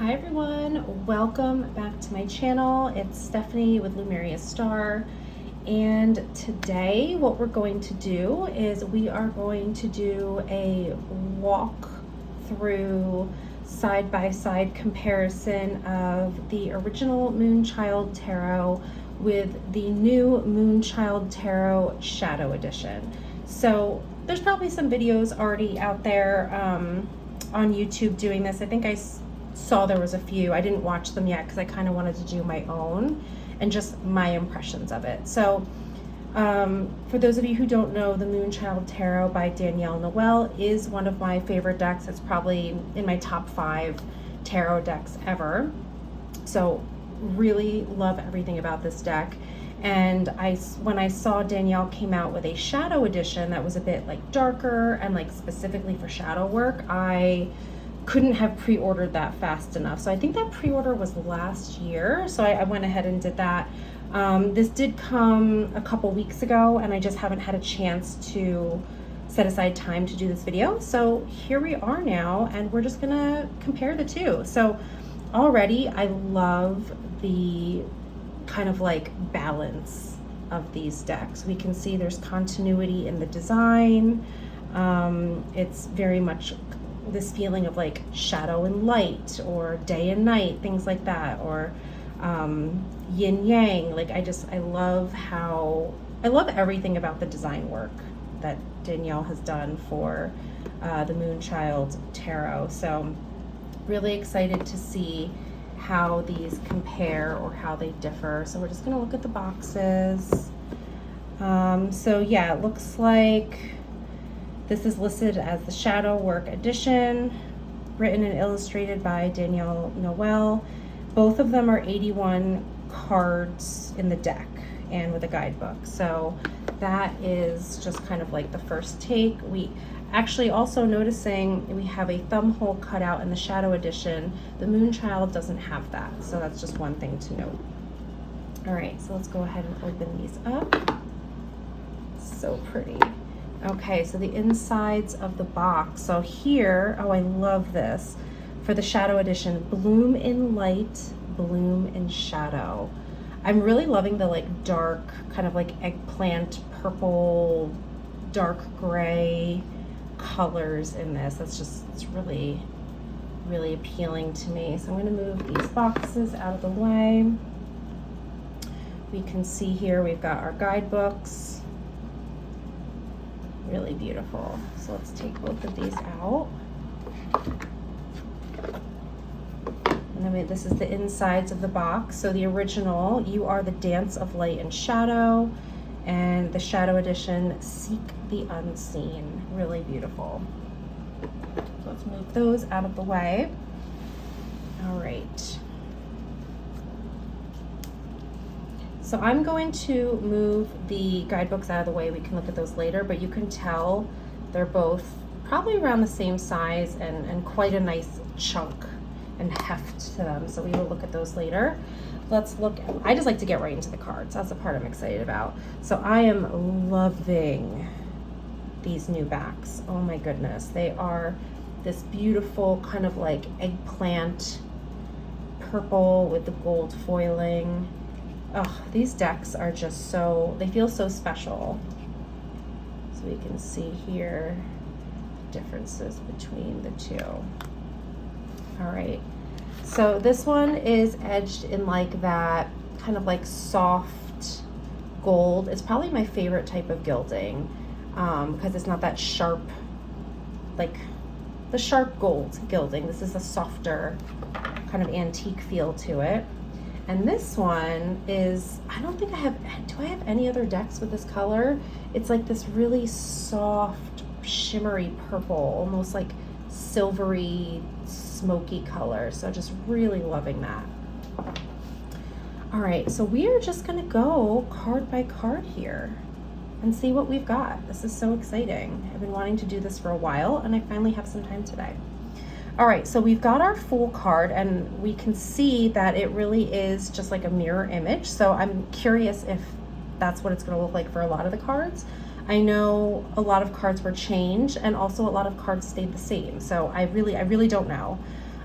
Hi everyone, welcome back to my channel. It's Stephanie with Lumeria Star, and today what we're going to do is we are going to do a walk through side-by-side comparison of the original Moonchild Tarot with the new Moonchild Tarot Shadow Edition. So there's probably some videos already out there on YouTube doing this. I think I saw there was a few. I didn't watch them yet because I kind of wanted to do my own and just my impressions of it. So for those of you who don't know, the Moonchild Tarot by Danielle Noel is one of my favorite decks. It's probably in my top 5 tarot decks ever. So really love everything about this deck. And when I saw Danielle came out with a shadow edition that was a bit like darker and like specifically for shadow work, I couldn't have pre-ordered that fast enough. So I think that pre-order was last year. So I went ahead and did that. This did come a couple weeks ago and I just haven't had a chance to set aside time to do this video. So here we are now and we're just gonna compare the two. So already I love the kind of like balance of these decks. We can see there's continuity in the design. It's very much this feeling of like shadow and light or day and night, things like that, or yin yang. Like I love everything about the design work that Danielle has done for the Moonchild Tarot. So really excited to see how these compare or how they differ. So we're just gonna look at the boxes. So yeah, it looks like this is listed as the Shadow Work Edition, written and illustrated by Danielle Noel. Both of them are 81 cards in the deck and with a guidebook. So that is just kind of like the first take. We actually also noticing we have a thumb hole cut out in the Shadow Edition. The Moonchild doesn't have that. So that's just one thing to note. All right, so let's go ahead and open these up. So pretty. Okay, so the insides of the box. So here, oh, I love this. For the Shadow Edition, bloom in light, bloom in shadow. I'm really loving the like dark, kind of like eggplant, purple, dark gray colors in this. It's really, really appealing to me. So I'm gonna move these boxes out of the way. We can see here we've got our guidebooks. Really beautiful. So let's take both of these out. And then this is the insides of the box. So the original, You Are the Dance of Light and Shadow, and the Shadow Edition, Seek the Unseen. Really beautiful. So let's move those out of the way. All right. So I'm going to move the guidebooks out of the way. We can look at those later, but you can tell they're both probably around the same size and quite a nice chunk and heft to them. So we will look at those later. Let's look, I just like to get right into the cards. That's the part I'm excited about. So I am loving these new backs. Oh my goodness. They are this beautiful kind of like eggplant purple with the gold foiling. Oh, these decks are just so, they feel so special. So we can see here differences between the two. All right, so this one is edged in like that kind of like soft gold. It's probably my favorite type of gilding because it's not that sharp, like the sharp gold gilding. This is a softer kind of antique feel to it. And this one is, I don't think I have, do I have any other decks with this color? It's like this really soft, shimmery purple, almost like silvery, smoky color. So just really loving that. All right, so we are just gonna go card by card here and see what we've got. This is so exciting. I've been wanting to do this for a while and I finally have some time today. All right, so we've got our full card and we can see that it really is just like a mirror image. So I'm curious if that's what it's gonna look like for a lot of the cards. I know a lot of cards were changed and also a lot of cards stayed the same. So I really don't know.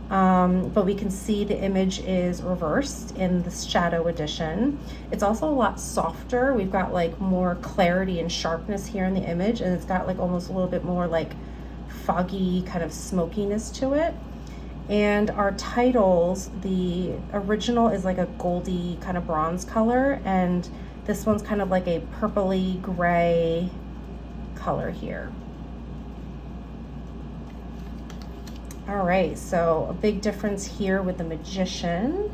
but we can see the image is reversed in the shadow edition. It's also a lot softer. We've got like more clarity and sharpness here in the image, and it's got like almost a little bit more like foggy kind of smokiness to it. And our titles, the original is like a goldy kind of bronze color, and this one's kind of like a purpley gray color here. All right, so a big difference here with the Magician.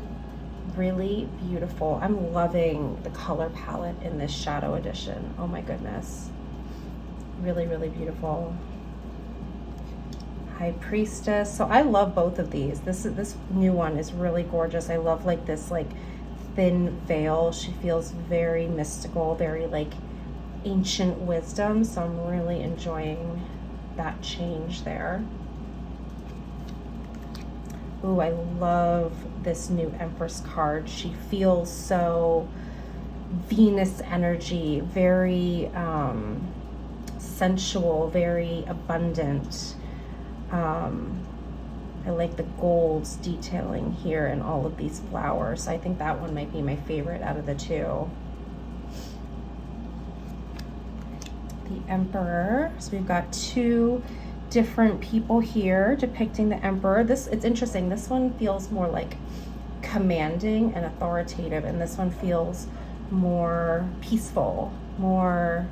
Really beautiful. I'm loving the color palette in this shadow edition. Oh my goodness. Really, really beautiful. High Priestess. So I love both of these. This new one is really gorgeous. I love like this like thin veil. She feels very mystical, very like ancient wisdom. So I'm really enjoying that change there. Ooh, I love this new Empress card. She feels so Venus energy, very sensual, very abundant. I like the golds detailing here in all of these flowers. I think that one might be my favorite out of the two. The Emperor. So we've got two different people here depicting the Emperor. It's interesting. This one feels more like commanding and authoritative, and this one feels more peaceful, more,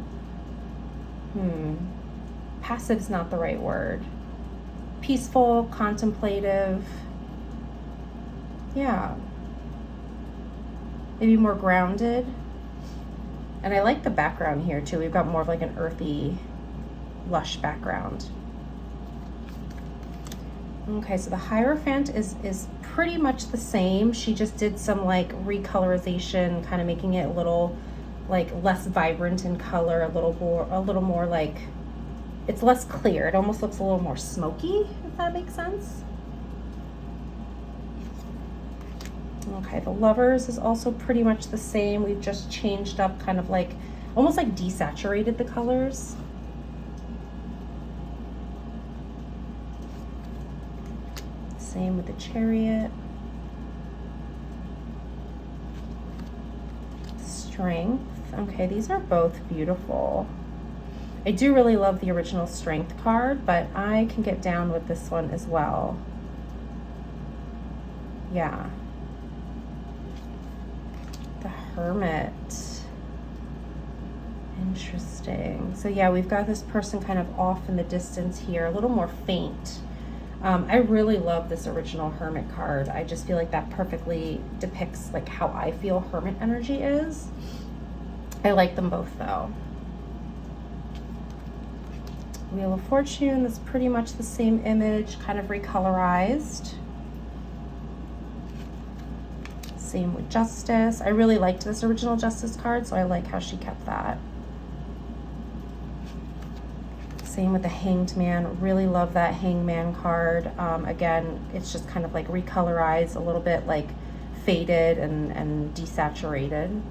passive's not the right word. Peaceful, contemplative. Yeah. Maybe more grounded. And I like the background here too. We've got more of like an earthy, lush background. Okay, so the Hierophant is pretty much the same. She just did some like recolorization, kind of making it a little like less vibrant in color, a little more like, it's less clear. It almost looks a little more smoky, if that makes sense. Okay, the Lovers is also pretty much the same. We've just changed up, kind of like, almost like desaturated the colors. Same with the Chariot. Strength. Okay, these are both beautiful. I do really love the original Strength card, but I can get down with this one as well. Yeah. The Hermit. Interesting. So yeah, we've got this person kind of off in the distance here, a little more faint. I really love this original Hermit card. I just feel like that perfectly depicts like how I feel Hermit energy is. I like them both though. Wheel of Fortune, that's pretty much the same image, kind of recolorized. Same with Justice. I really liked this original Justice card, so I like how she kept that. Same with the Hanged Man. Really love that Hanged Man card. Again, it's just kind of like recolorized, a little bit like faded and desaturated.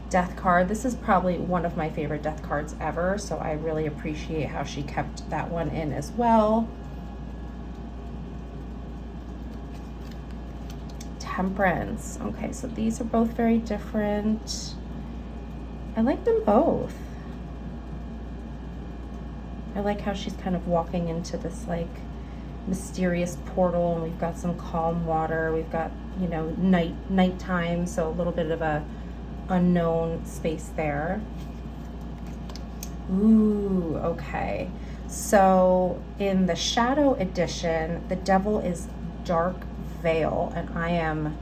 Death card. This is probably one of my favorite Death cards ever, so I really appreciate how she kept that one in as well. Temperance. Okay, so these are both very different. I like them both. I like how she's kind of walking into this like mysterious portal, and we've got some calm water. We've got, you know, nighttime, so a little bit of a unknown space there. Ooh, okay. So in the Shadow edition, the Devil is Dark Veil, and I am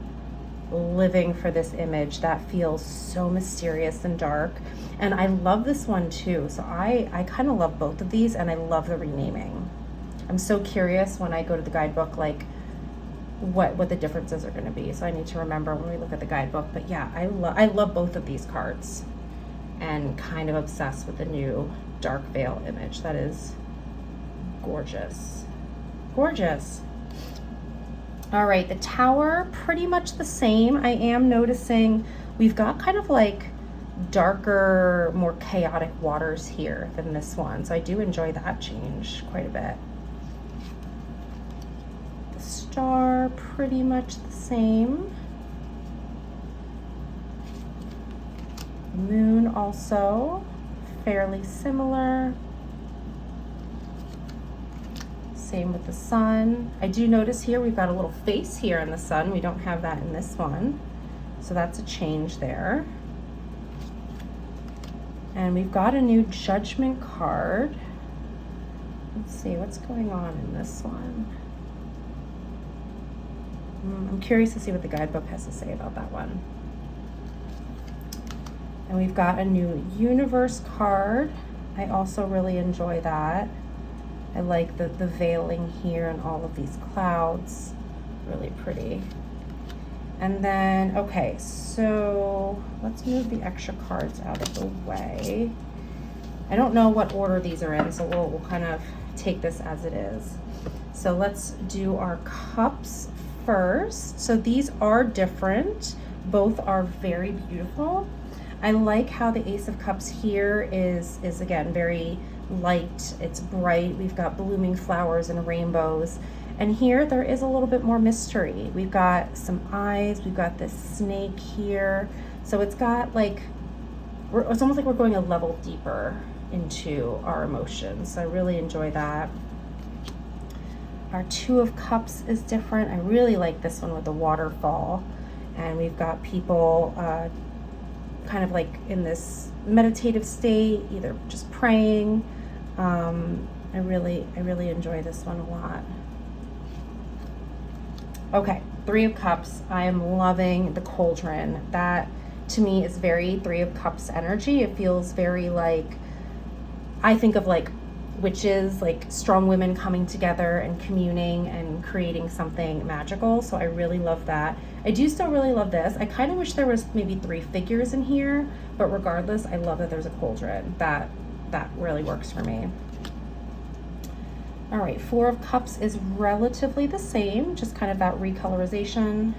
living for this image. That feels so mysterious and dark, and I love this one too. So I kind of love both of these, and I love the renaming. I'm so curious when I go to the guidebook, like what the differences are going to be. So I need to remember when we look at the guidebook. But yeah, I love both of these cards, and kind of obsessed with the new Dark Veil image. That is gorgeous. Gorgeous. All right, the Tower, pretty much the same. I am noticing we've got kind of like darker, more chaotic waters here than this one. So I do enjoy that change quite a bit. Star, pretty much the same. Moon also fairly similar. Same with the Sun. I do notice here we've got a little face here in the Sun. We don't have that in this one. So that's a change there. And we've got a new Judgment card. Let's see what's going on in this one. I'm curious to see what the guidebook has to say about that one. And we've got a new Universe card. I also really enjoy that. I like the veiling here and all of these clouds. Really pretty. And then, okay, so let's move the extra cards out of the way. I don't know what order these are in, so we'll kind of take this as it is. So let's do our cups first. So these are different. Both are very beautiful. I like how the Ace of Cups here is again very light. It's bright. We've got blooming flowers and rainbows. And here there is a little bit more mystery. We've got some eyes. We've got this snake here. So it's got like, it's almost like we're going a level deeper into our emotions. So I really enjoy that. Our Two of Cups is different. I really like this one with the waterfall. And we've got people kind of like in this meditative state, either just praying. I really enjoy this one a lot. Okay, Three of Cups. I am loving the cauldron. That to me is very Three of Cups energy. It feels very like, I think of like witches, like strong women coming together and communing and creating something magical. So I really love that. I do still really love this. I kind of wish there was maybe 3 figures in here, but regardless, I love that there's a cauldron. That really works for me. All right, Four of Cups is relatively the same, just kind of that recolorization.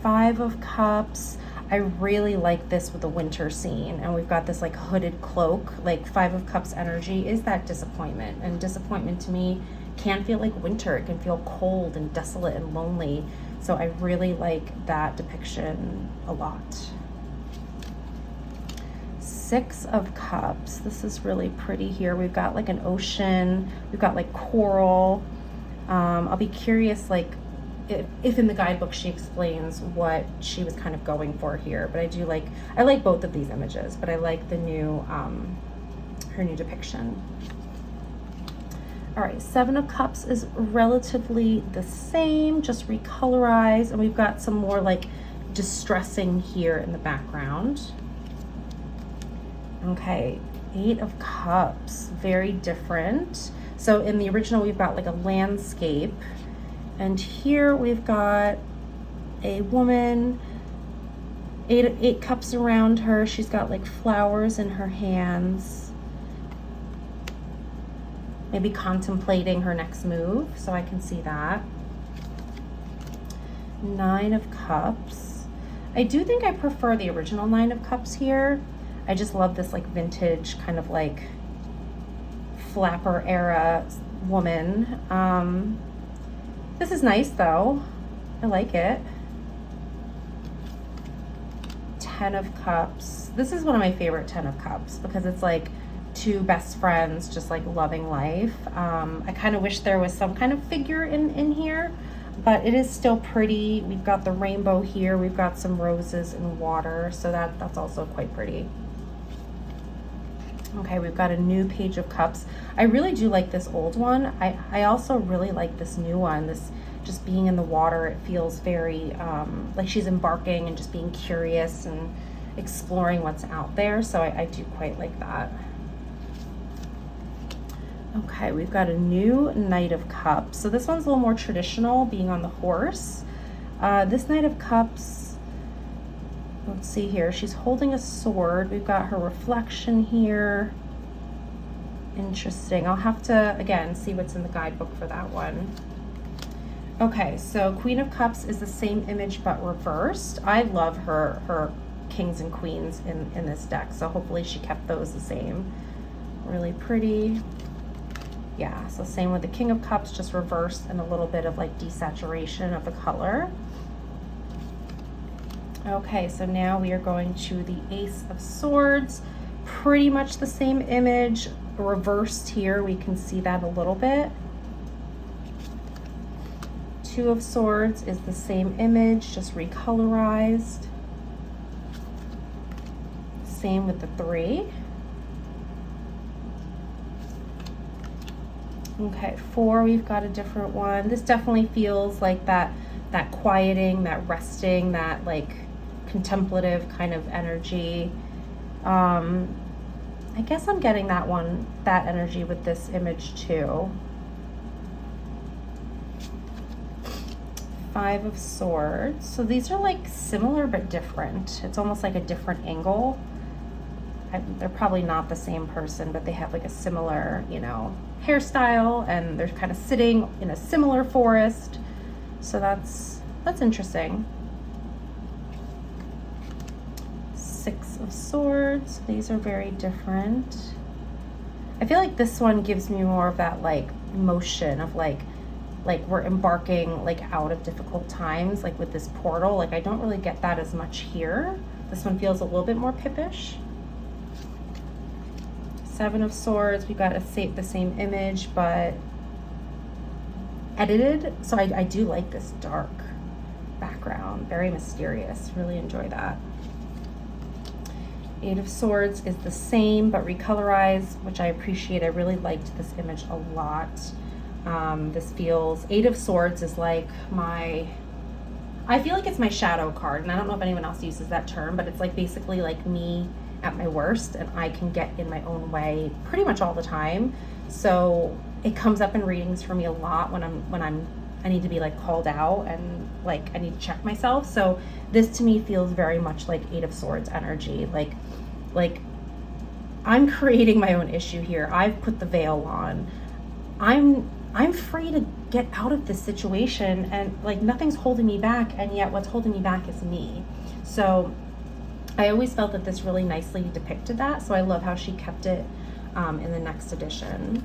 Five of Cups. I really like this with the winter scene, and we've got this like hooded cloak. Like Five of Cups energy is that disappointment, and disappointment to me can feel like winter. It can feel cold and desolate and lonely. So I really like that depiction a lot. Six of Cups. This is really pretty here. We've got like an ocean. We've got like coral. I'll be curious like if in the guidebook she explains what she was kind of going for here. But I like both of these images, but I like the new, her new depiction. All right, Seven of Cups is relatively the same, just recolorized. And we've got some more like distressing here in the background. Okay, Eight of Cups, very different. So in the original, we've got like a landscape. And here we've got a woman, eight cups around her. She's got like flowers in her hands. Maybe contemplating her next move, so I can see that. Nine of Cups. I do think I prefer the original Nine of Cups here. I just love this like vintage kind of like flapper era woman. This is nice though. I like it. Ten of Cups. This is one of my favorite Ten of Cups because it's like two best friends just like loving life. I kind of wish there was some kind of figure in here, but it is still pretty. We've got the rainbow here. We've got some roses and water, so that's also quite pretty. Okay, we've got a new Page of Cups. I really do like this old one. I also really like this new one. This just being in the water, it feels very like she's embarking and just being curious and exploring what's out there. So I do quite like that. Okay, we've got a new Knight of Cups. So this one's a little more traditional, being on the horse. This Knight of Cups, let's see here. She's holding a sword. We've got her reflection here. Interesting. I'll have to, again, see what's in the guidebook for that one. Okay, so Queen of Cups is the same image but reversed. I love her kings and queens in this deck, so hopefully she kept those the same. Really pretty. Yeah, so same with the King of Cups, just reversed and a little bit of like desaturation of the color. Okay, so now we are going to the Ace of Swords. Pretty much the same image, reversed here. We can see that a little bit. Two of Swords is the same image, just recolorized. Same with the 3. Okay, 4, we've got a different one. This definitely feels like that quieting, that resting, that like contemplative kind of energy. I guess I'm getting that energy with this image too. 5 of Swords. So these are like similar but different. It's almost like a different angle. They're probably not the same person, but they have like a similar, you know, hairstyle, and they're kind of sitting in a similar forest. So that's interesting. 6 of Swords. These are very different. I feel like this one gives me more of that like motion of like we're embarking like out of difficult times, like with this portal. Like I don't really get that as much here. This one feels a little bit more pippish. 7 of Swords, we got the same image, but edited. So I do like this dark background, very mysterious. Really enjoy that. 8 of Swords is the same, but recolorized, which I appreciate. I really liked this image a lot. This feels, 8 of Swords is like I feel like it's my shadow card, and I don't know if anyone else uses that term, but it's like basically like me at my worst, and I can get in my own way pretty much all the time. So it comes up in readings for me a lot when I need to be like called out, and like I need to check myself. So this to me feels very much like 8 of Swords energy. Like I'm creating my own issue here. I've put the veil on. I'm free to get out of this situation, and like nothing's holding me back, and yet what's holding me back is me. So I always felt that this really nicely depicted that, so I love how she kept it in the next edition.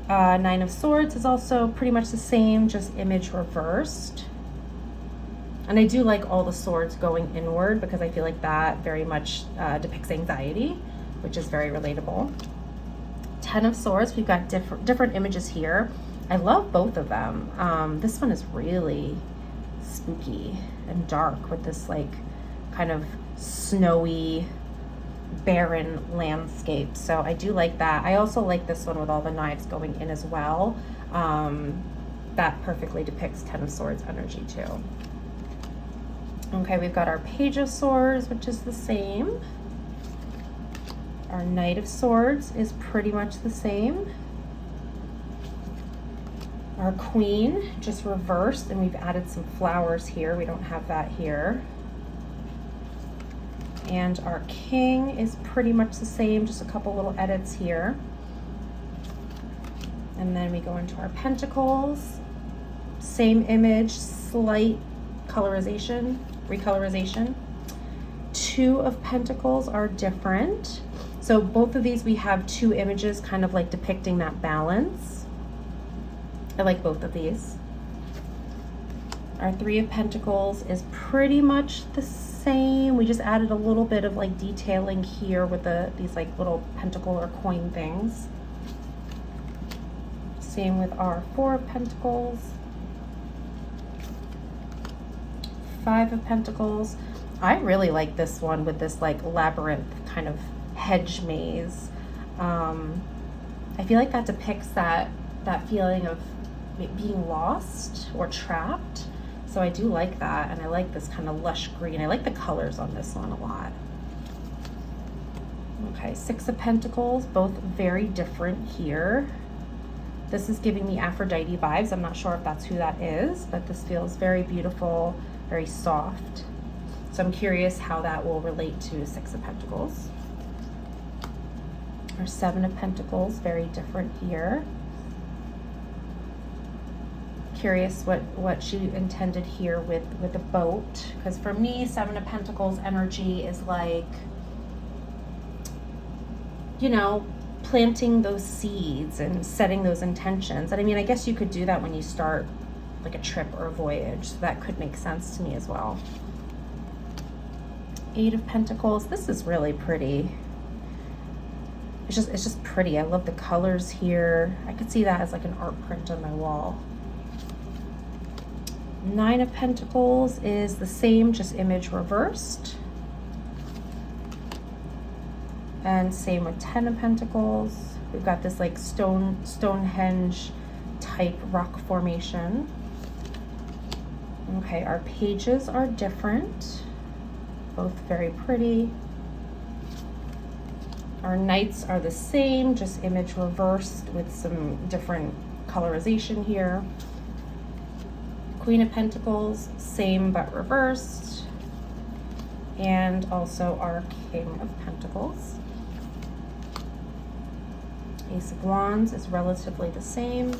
9 of Swords is also pretty much the same, just image reversed. And I do like all the swords going inward, because I feel like that very much depicts anxiety, which is very relatable. 10 of Swords, we've got different images here. I love both of them. This one is really spooky and dark with this like kind of snowy, barren landscape. So I do like that. I also like this one with all the knives going in as well. That perfectly depicts 10 of Swords energy too. Okay, we've got our Page of Swords, which is the same. Our Knight of Swords is pretty much the same. Our Queen, just reversed, and we've added some flowers here. We don't have that here. And our King is pretty much the same, just a couple little edits here. And then we go into our Pentacles. Same image, slight colorization, recolorization. 2 of Pentacles are different. So both of these, we have 2 images kind of like depicting that balance. I like both of these. Our 3 of Pentacles is pretty much the same. We just added a little bit of like detailing here with these like little pentacle or coin things. Same with our 4 of Pentacles. 5 of Pentacles. I really like this one with this like labyrinth kind of hedge maze. I feel like that depicts that feeling of being lost or trapped. So I do like that, and I like this kind of lush green. I like the colors on this one a lot. Okay, 6 of Pentacles, both very different here. This is giving me Aphrodite vibes. I'm not sure if that's who that is, but this feels very beautiful, very soft. So I'm curious how that will relate to 6 of Pentacles. Our 7 of Pentacles, very different here. Curious what she intended here with the boat, because for me 7 of Pentacles energy is like, you know, planting those seeds and setting those intentions. And I mean, I guess you could do that when you start like a trip or a voyage. So that could make sense to me as well. 8 of Pentacles. This is really pretty. It's just pretty. I love the colors here. I could see that as like an art print on my wall. 9 of Pentacles is the same, just image reversed. And same with 10 of Pentacles. We've got this like Stonehenge type rock formation. Okay, our pages are different. Both very pretty. Our knights are the same, just image reversed with some different colorization here. Queen of Pentacles, same but reversed. And also our King of Pentacles. Ace of Wands is relatively the same.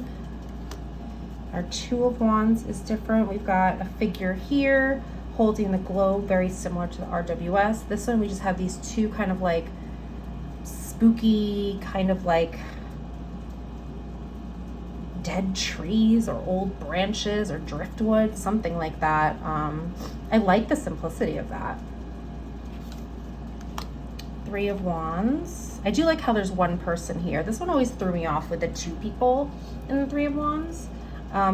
Our 2 of Wands is different. We've got a figure here holding the globe, very similar to the RWS. This one we just have these 2 kind of like spooky, kind of like dead trees or old branches or driftwood, something like that. I like the simplicity of that. 3 of Wands. I do like how there's 1 person here. This one always threw me off with the 2 people in the 3 of Wands.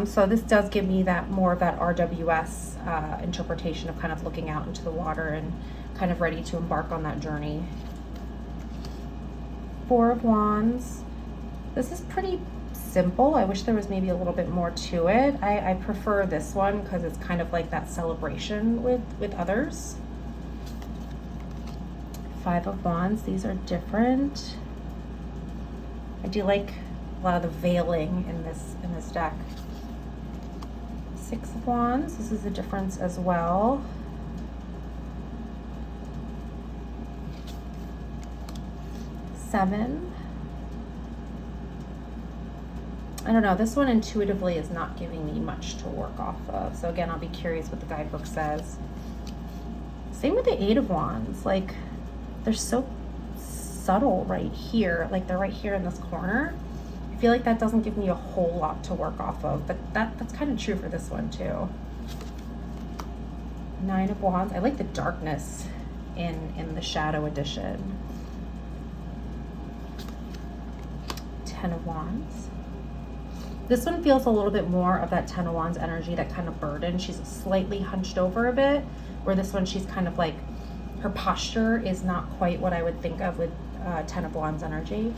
So this does give me that more of that RWS interpretation of kind of looking out into the water and kind of ready to embark on that journey. 4 of Wands. This is pretty simple. I wish there was maybe a little bit more to it. I prefer this one because it's kind of like that celebration with others. 5 of Wands. These are different. I do like a lot of the veiling in this deck. 6 of Wands. This is a difference as well. 7. I don't know, this one intuitively is not giving me much to work off of. So again, I'll be curious what the guidebook says. Same with the 8 of Wands. Like, they're so subtle right here. Like, they're right here in this corner. I feel like that doesn't give me a whole lot to work off of, but that's kind of true for this one too. 9 of Wands. I like the darkness in the shadow edition. 10 of Wands. This one feels a little bit more of that 10 of Wands energy, that kind of burden. She's slightly hunched over a bit, where this one she's kind of like, her posture is not quite what I would think of with 10 of Wands energy.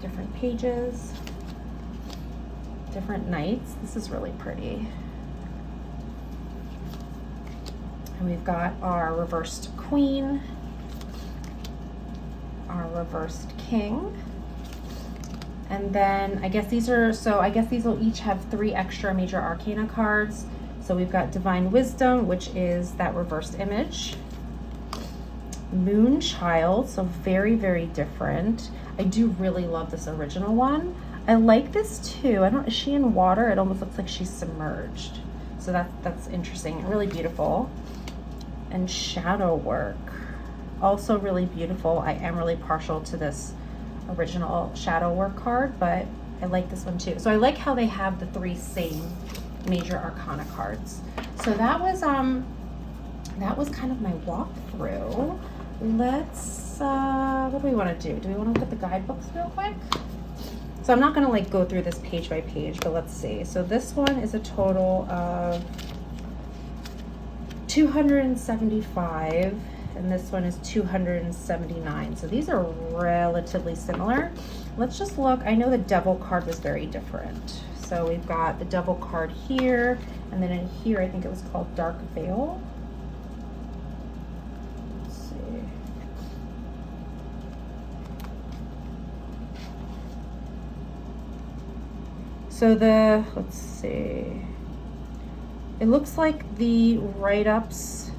Different pages, different knights. This is really pretty. And we've got our reversed queen, our reversed king, and then I guess these are, so I guess these will each have 3 extra major arcana cards. So we've got Divine Wisdom, which is that reversed image. Moon Child, so very, very different. I do really love this original one. I like this too. I don't, is she in water? It almost looks like she's submerged. So that's interesting, really beautiful. And Shadow Work, also really beautiful. I am really partial to this original Shadow Work card, but I like this one too. So I like how they have the 3 same major arcana cards. So that was kind of my walkthrough. Let's what do we want to do? Do we want to look at the guidebooks real quick? So I'm not going to like go through this page by page, but let's see. So this one is a total of 275 and this one is 279. So these are relatively similar. Let's just look. I know the Devil card was very different. So we've got the Devil card here, and then in here I think it was called Dark Veil. Let's see. So let's see. It looks like the write-ups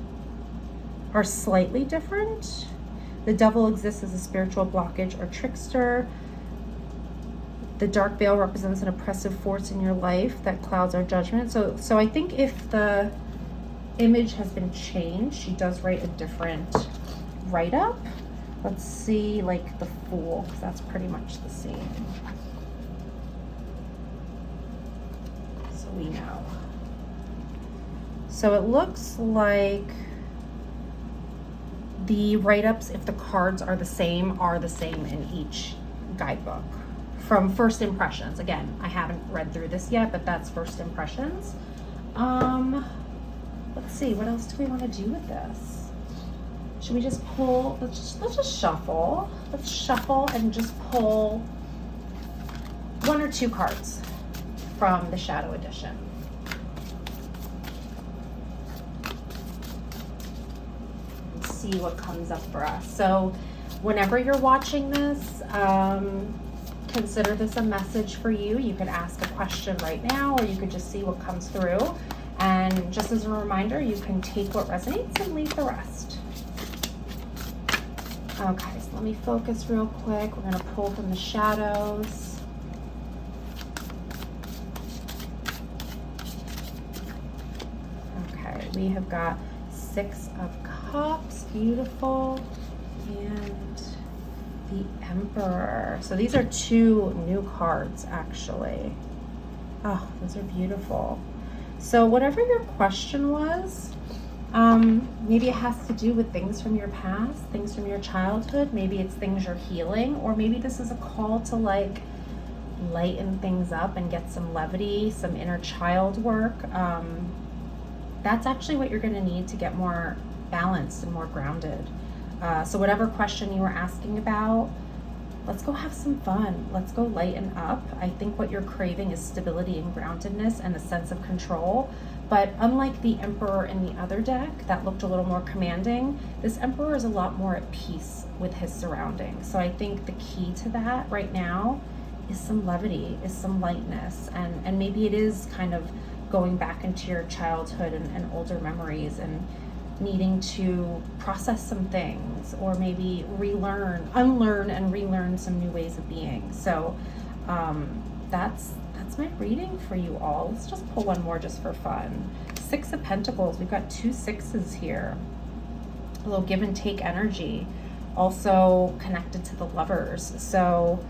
are slightly different. The Devil exists as a spiritual blockage or trickster. The Dark Veil represents an oppressive force in your life that clouds our judgment. So I think if the image has been changed, she does write a different write-up. Let's see, like the Fool, because that's pretty much the same. So we know. So it looks like the write-ups, if the cards are the same in each guidebook. From first impressions. Again, I haven't read through this yet, but that's first impressions. Let's see, what else do we want to do with this? Should we just pull, let's just shuffle. Let's shuffle and just pull 1 or 2 cards from the Shadow Edition. Let's see what comes up for us. So whenever you're watching this, consider this a message for you. You could ask a question right now, or you could just see what comes through. And just as a reminder, you can take what resonates and leave the rest. Okay, so let me focus real quick. We're gonna pull from the shadows. Okay, we have got 6 of Cups, beautiful, and the Emperor. So these are 2 new cards, actually. Oh, those are beautiful. So whatever your question was, maybe it has to do with things from your past, things from your childhood. Maybe it's things you're healing, or maybe this is a call to like lighten things up and get some levity, some inner child work. That's actually what you're going to need to get more balanced and more grounded. So whatever question you were asking about, let's go have some fun. Let's go lighten up. I think what you're craving is stability and groundedness and a sense of control. But unlike the Emperor in the other deck that looked a little more commanding, this Emperor is a lot more at peace with his surroundings. So I think the key to that right now is some levity, is some lightness. And maybe it is kind of going back into your childhood and older memories and needing to process some things, or maybe unlearn and relearn some new ways of being. So that's my reading for you all. Let's just pull one more just for fun. 6 of Pentacles. We've got 2 6s here. A little give and take energy, also connected to the Lovers. So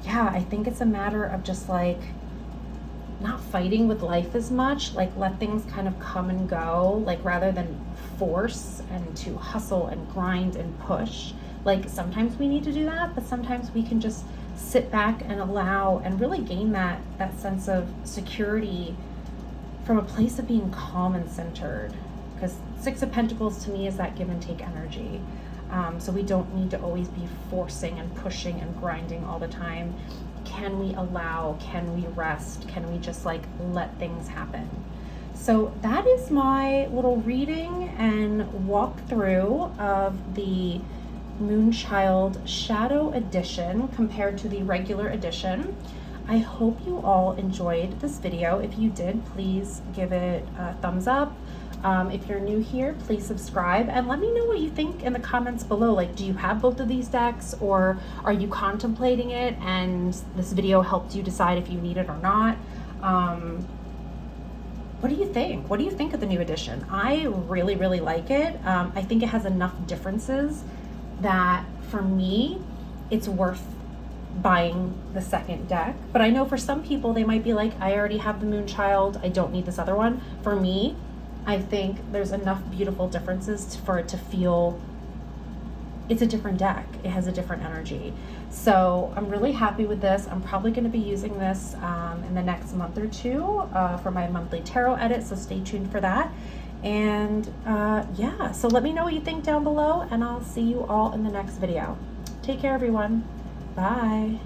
yeah, I think it's a matter of just like not fighting with life as much, like let things kind of come and go, like rather than force and to hustle and grind and push. Like sometimes we need to do that, but sometimes we can just sit back and allow and really gain that sense of security from a place of being calm and centered. Because 6 of Pentacles to me is that give and take energy. So we don't need to always be forcing and pushing and grinding all the time. Can we allow? Can we rest? Can we just like let things happen? So that is my little reading and walkthrough of the Moonchild Shadow Edition compared to the regular edition. I hope you all enjoyed this video. If you did, please give it a thumbs up. If you're new here, please subscribe and let me know what you think in the comments below. Like, do you have both of these decks, or are you contemplating it and this video helped you decide if you need it or not? What do you think? What do you think of the new edition? I really, really like it. I think it has enough differences that for me, it's worth buying the second deck. But I know for some people, they might be like, I already have the Moonchild, I don't need this other one. For me, I think there's enough beautiful differences for it to feel it's a different deck. It has a different energy. So I'm really happy with this. I'm probably going to be using this in the next month or 2 for my monthly tarot edit, so stay tuned for that. And yeah, so let me know what you think down below, and I'll see you all in the next video. Take care, everyone. Bye.